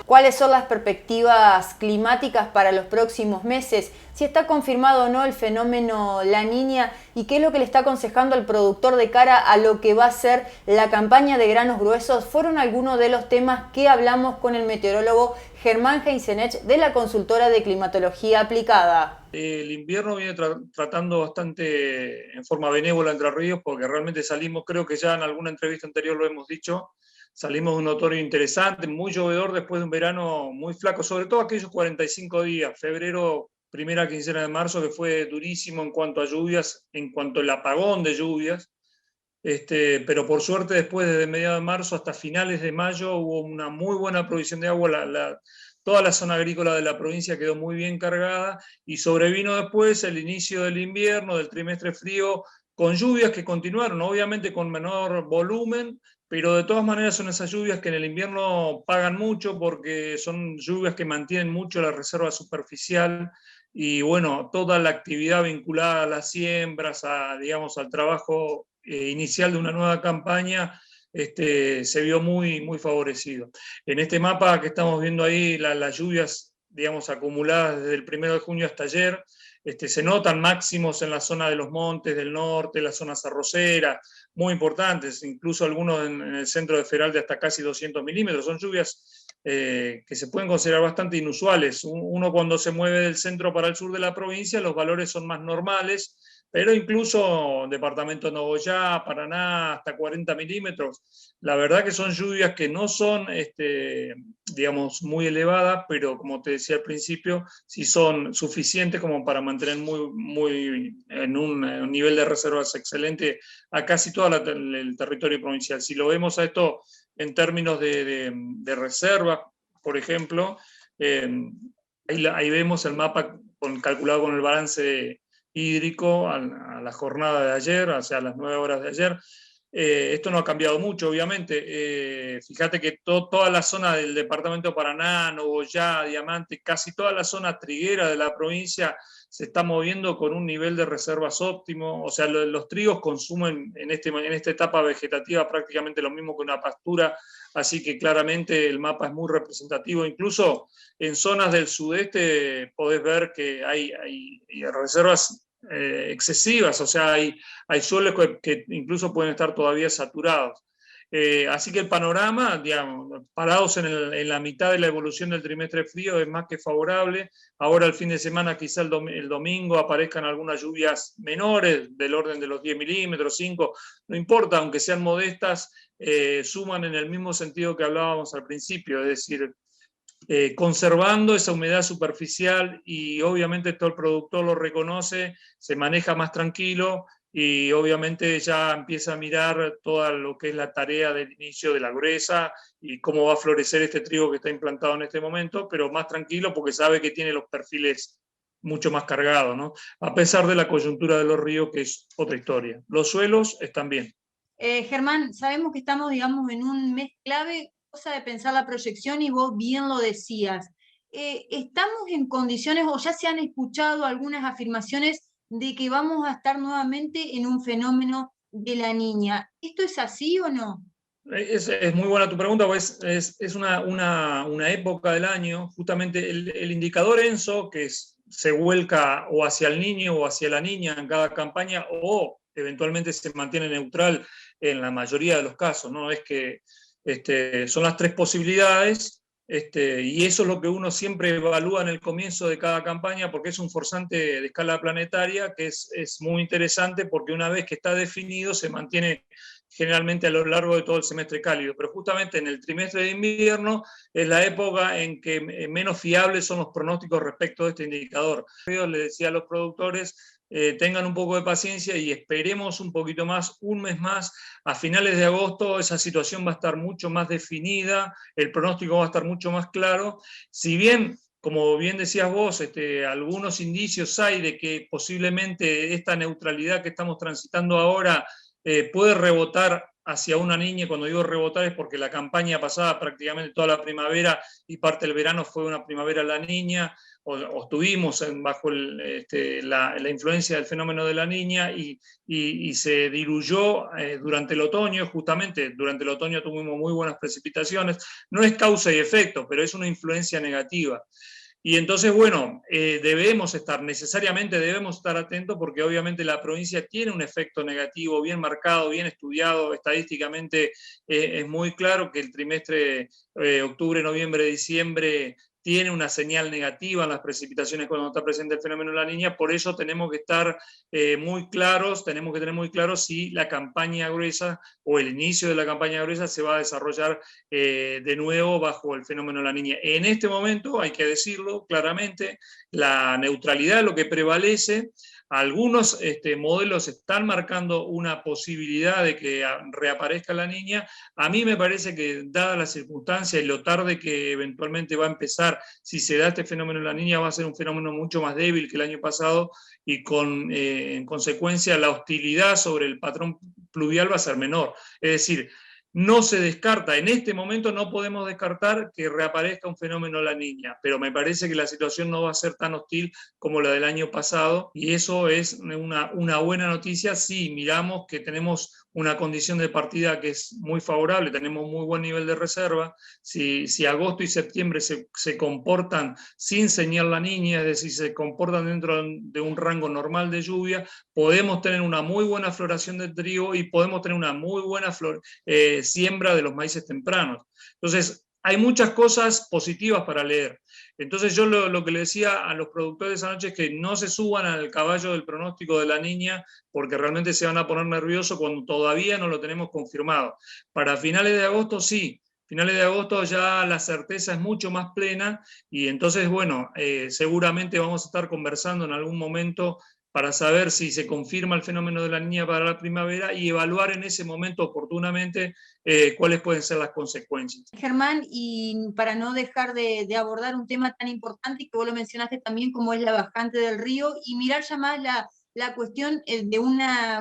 ¿Cuáles son las perspectivas climáticas para los próximos meses? Si está confirmado o no el fenómeno La Niña y qué es lo que le está aconsejando al productor de cara a lo que va a ser la campaña de granos gruesos, fueron algunos de los temas que hablamos con el meteorólogo Germán Heisenech de la consultora de climatología aplicada. El invierno viene tratando bastante en forma benévola Entre Ríos porque realmente salimos, creo que ya en alguna entrevista anterior lo hemos dicho, salimos de un otoño interesante, muy llovedor después de un verano muy flaco, sobre todo aquellos 45 días, febrero, primera quincena de marzo, que fue durísimo en cuanto a lluvias, en cuanto al apagón de lluvias. Pero por suerte después, desde mediados de marzo hasta finales de mayo, hubo una muy buena provisión de agua. Toda la zona agrícola de la provincia quedó muy bien cargada y sobrevino después el inicio del invierno, del trimestre frío, con lluvias que continuaron, obviamente con menor volumen, pero de todas maneras son esas lluvias que en el invierno pagan mucho porque son lluvias que mantienen mucho la reserva superficial y bueno, toda la actividad vinculada a las siembras, digamos, al trabajo inicial de una nueva campaña, se vio muy, muy favorecido. En este mapa que estamos viendo ahí, las lluvias, digamos, acumuladas desde el 1 de junio hasta ayer, se notan máximos en la zona de los montes del norte, las zonas arroceras, muy importantes, incluso algunos en el centro de Feral de hasta casi 200 milímetros. Son lluvias que se pueden considerar bastante inusuales. Uno cuando se mueve del centro para el sur de la provincia, los valores son más normales, pero incluso departamento de Nogoyá, Paraná, hasta 40 milímetros. La verdad que son lluvias que no son, digamos, muy elevadas, pero como te decía al principio, sí son suficientes como para mantener en un nivel de reservas excelente a casi todo el territorio provincial. Si lo vemos a esto en términos de reservas, por ejemplo, eh, ahí vemos el mapa calculado con el balance hídrico a la jornada de ayer, o sea, a las 9 horas de ayer. Esto no ha cambiado mucho, obviamente. Fíjate que toda la zona del departamento de Paraná, Nogoyá, Diamante, casi toda la zona triguera de la provincia se está moviendo con un nivel de reservas óptimo. O sea, los trigos consumen en esta etapa vegetativa prácticamente lo mismo que una pastura, así que claramente el mapa es muy representativo. Incluso en zonas del sudeste podés ver que hay reservas excesivas, o sea, hay suelos que incluso pueden estar todavía saturados. Así que el panorama, digamos, parados en la mitad de la evolución del trimestre frío, es más que favorable. Ahora el fin de semana, quizá el domingo, aparezcan algunas lluvias menores, del orden de los 10 milímetros, 5, no importa, aunque sean modestas, suman en el mismo sentido que hablábamos al principio, es decir, conservando esa humedad superficial y obviamente todo el productor lo reconoce, se maneja más tranquilo y obviamente ya empieza a mirar toda lo que es la tarea del inicio de la gruesa y cómo va a florecer este trigo que está implantado en este momento, pero más tranquilo porque sabe que tiene los perfiles mucho más cargados, ¿no? A pesar de la coyuntura de los ríos, que es otra historia. Los suelos están bien. Germán, sabemos que estamos, digamos, en un mes clave, cosa de pensar la proyección y vos bien lo decías. ¿Estamos en condiciones o ya se han escuchado algunas afirmaciones de que vamos a estar nuevamente en un fenómeno de La Niña? ¿Esto es así o no? Es muy buena tu pregunta, pues es una época del año, justamente el indicador ENSO, se vuelca o hacia el niño o hacia la niña en cada campaña, o eventualmente se mantiene neutral en la mayoría de los casos, ¿no? Es que son las tres posibilidades, y eso es lo que uno siempre evalúa en el comienzo de cada campaña, porque es un forzante de escala planetaria que es muy interesante, porque una vez que está definido se mantiene generalmente a lo largo de todo el semestre cálido, pero justamente en el trimestre de invierno es la época en que menos fiables son los pronósticos respecto de este indicador. Yo le decía a los productores, tengan un poco de paciencia y esperemos un poquito más, un mes más. A finales de agosto esa situación va a estar mucho más definida, el pronóstico va a estar mucho más claro. Si bien, como bien decías vos, algunos indicios hay de que posiblemente esta neutralidad que estamos transitando ahora puede rebotar hacia una niña. Cuando digo rebotar es porque la campaña pasada prácticamente toda la primavera y parte del verano fue una primavera la niña, o estuvimos bajo la influencia del fenómeno de la niña y se diluyó durante el otoño. Justamente durante el otoño tuvimos muy buenas precipitaciones. No es causa y efecto, pero es una influencia negativa. Y entonces, bueno, necesariamente debemos estar atentos, porque obviamente la provincia tiene un efecto negativo bien marcado, bien estudiado. Estadísticamente es muy claro que el trimestre octubre, noviembre, diciembre tiene una señal negativa en las precipitaciones cuando está presente el fenómeno de la niña. Por eso tenemos que estar muy claros, tenemos que tener muy claro si la campaña gruesa o el inicio de la campaña gruesa se va a desarrollar de nuevo bajo el fenómeno de la niña. En este momento, hay que decirlo claramente, la neutralidad es lo que prevalece. Algunos modelos están marcando una posibilidad de que reaparezca la niña. A mí me parece que, dadas las circunstancias y lo tarde que eventualmente va a empezar, si se da este fenómeno en la niña, va a ser un fenómeno mucho más débil que el año pasado, y en consecuencia la hostilidad sobre el patrón pluvial va a ser menor. Es decir, no se descarta, en este momento no podemos descartar que reaparezca un fenómeno la niña, pero me parece que la situación no va a ser tan hostil como la del año pasado, y eso es una buena noticia si miramos que tenemos una condición de partida que es muy favorable, tenemos muy buen nivel de reserva. Si agosto y septiembre se comportan sin señal la niña, es decir, se comportan dentro de un rango normal de lluvia, podemos tener una muy buena floración de trigo y podemos tener una muy buena siembra de los maíces tempranos. Entonces, hay muchas cosas positivas para leer. Entonces yo lo que le decía a los productores esa noche es que no se suban al caballo del pronóstico de la niña, porque realmente se van a poner nerviosos cuando todavía no lo tenemos confirmado. Para finales de agosto sí, finales de agosto ya la certeza es mucho más plena, y entonces, bueno, seguramente vamos a estar conversando en algún momento para saber si se confirma el fenómeno de la niña para la primavera y evaluar en ese momento oportunamente cuáles pueden ser las consecuencias. Germán, y para no dejar de abordar un tema tan importante y que vos lo mencionaste también, como es la bajante del río, y mirar ya más la cuestión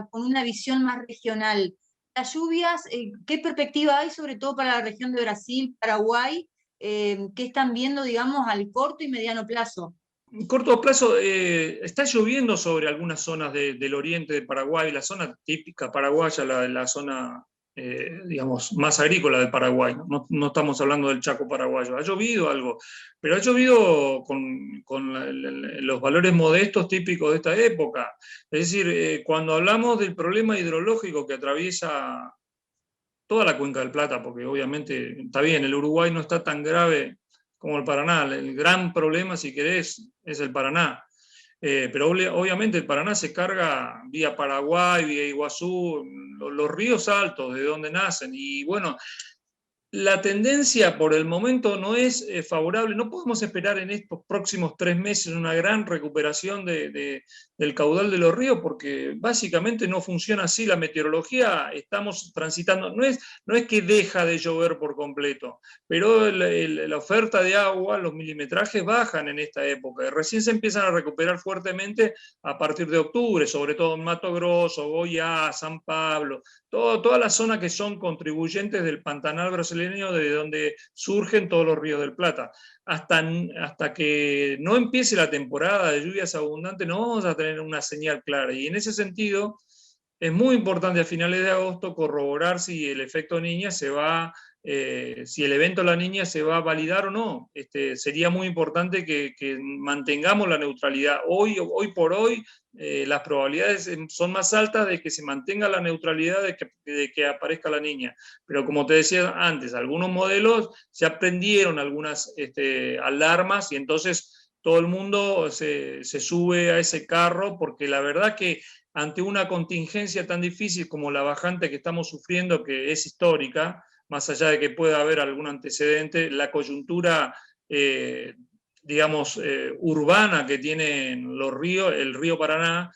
con una visión más regional. Las lluvias, ¿qué perspectiva hay sobre todo para la región de Brasil, Paraguay? ¿Qué están viendo, digamos, al corto y mediano plazo? En corto plazo, está lloviendo sobre algunas zonas del oriente de Paraguay, la zona típica paraguaya, la zona, digamos, más agrícola de Paraguay. No estamos hablando del Chaco paraguayo. Ha llovido algo, pero ha llovido con los valores modestos típicos de esta época. Es decir, cuando hablamos del problema hidrológico que atraviesa toda la cuenca del Plata, porque obviamente está bien, el Uruguay no está tan grave como el Paraná. El gran problema, si querés, es el Paraná. Pero obviamente el Paraná se carga vía Paraguay, vía Iguazú, los ríos altos de donde nacen. Y bueno, la tendencia por el momento no es favorable. No podemos esperar en estos próximos 3 meses una gran recuperación del caudal de los ríos, porque básicamente no funciona así la meteorología. Estamos transitando, no es que deja de llover por completo, pero la oferta de agua, los milimetrajes bajan en esta época. Recién se empiezan a recuperar fuertemente a partir de octubre, sobre todo en Mato Grosso, Goiás, San Pablo, toda la zona que son contribuyentes del Pantanal brasileño, de donde surgen todos los ríos del Plata. Hasta que no empiece la temporada de lluvias abundantes, no vamos a tener una señal clara. Y en ese sentido, es muy importante a finales de agosto corroborar si el efecto niña si el evento la niña se va a validar o no. Sería muy importante que mantengamos la neutralidad. Hoy por hoy, las probabilidades son más altas de que se mantenga la neutralidad, de que aparezca la niña. Pero como te decía antes, algunos modelos ya prendieron algunas alarmas, y entonces todo el mundo se sube a ese carro, porque la verdad que ante una contingencia tan difícil como la bajante que estamos sufriendo, que es histórica, más allá de que pueda haber algún antecedente, la coyuntura, digamos, urbana que tienen los ríos, el río Paraná,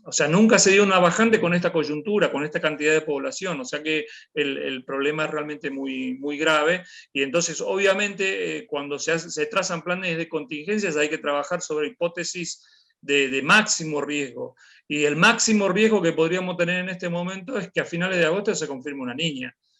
o sea, nunca se dio una bajante con esta coyuntura, con esta cantidad de población. O sea que el problema es realmente muy, muy grave, y entonces obviamente cuando se trazan planes de contingencias hay que trabajar sobre hipótesis de máximo riesgo. Y el máximo riesgo que podríamos tener en este momento es que a finales de agosto se confirme una niña.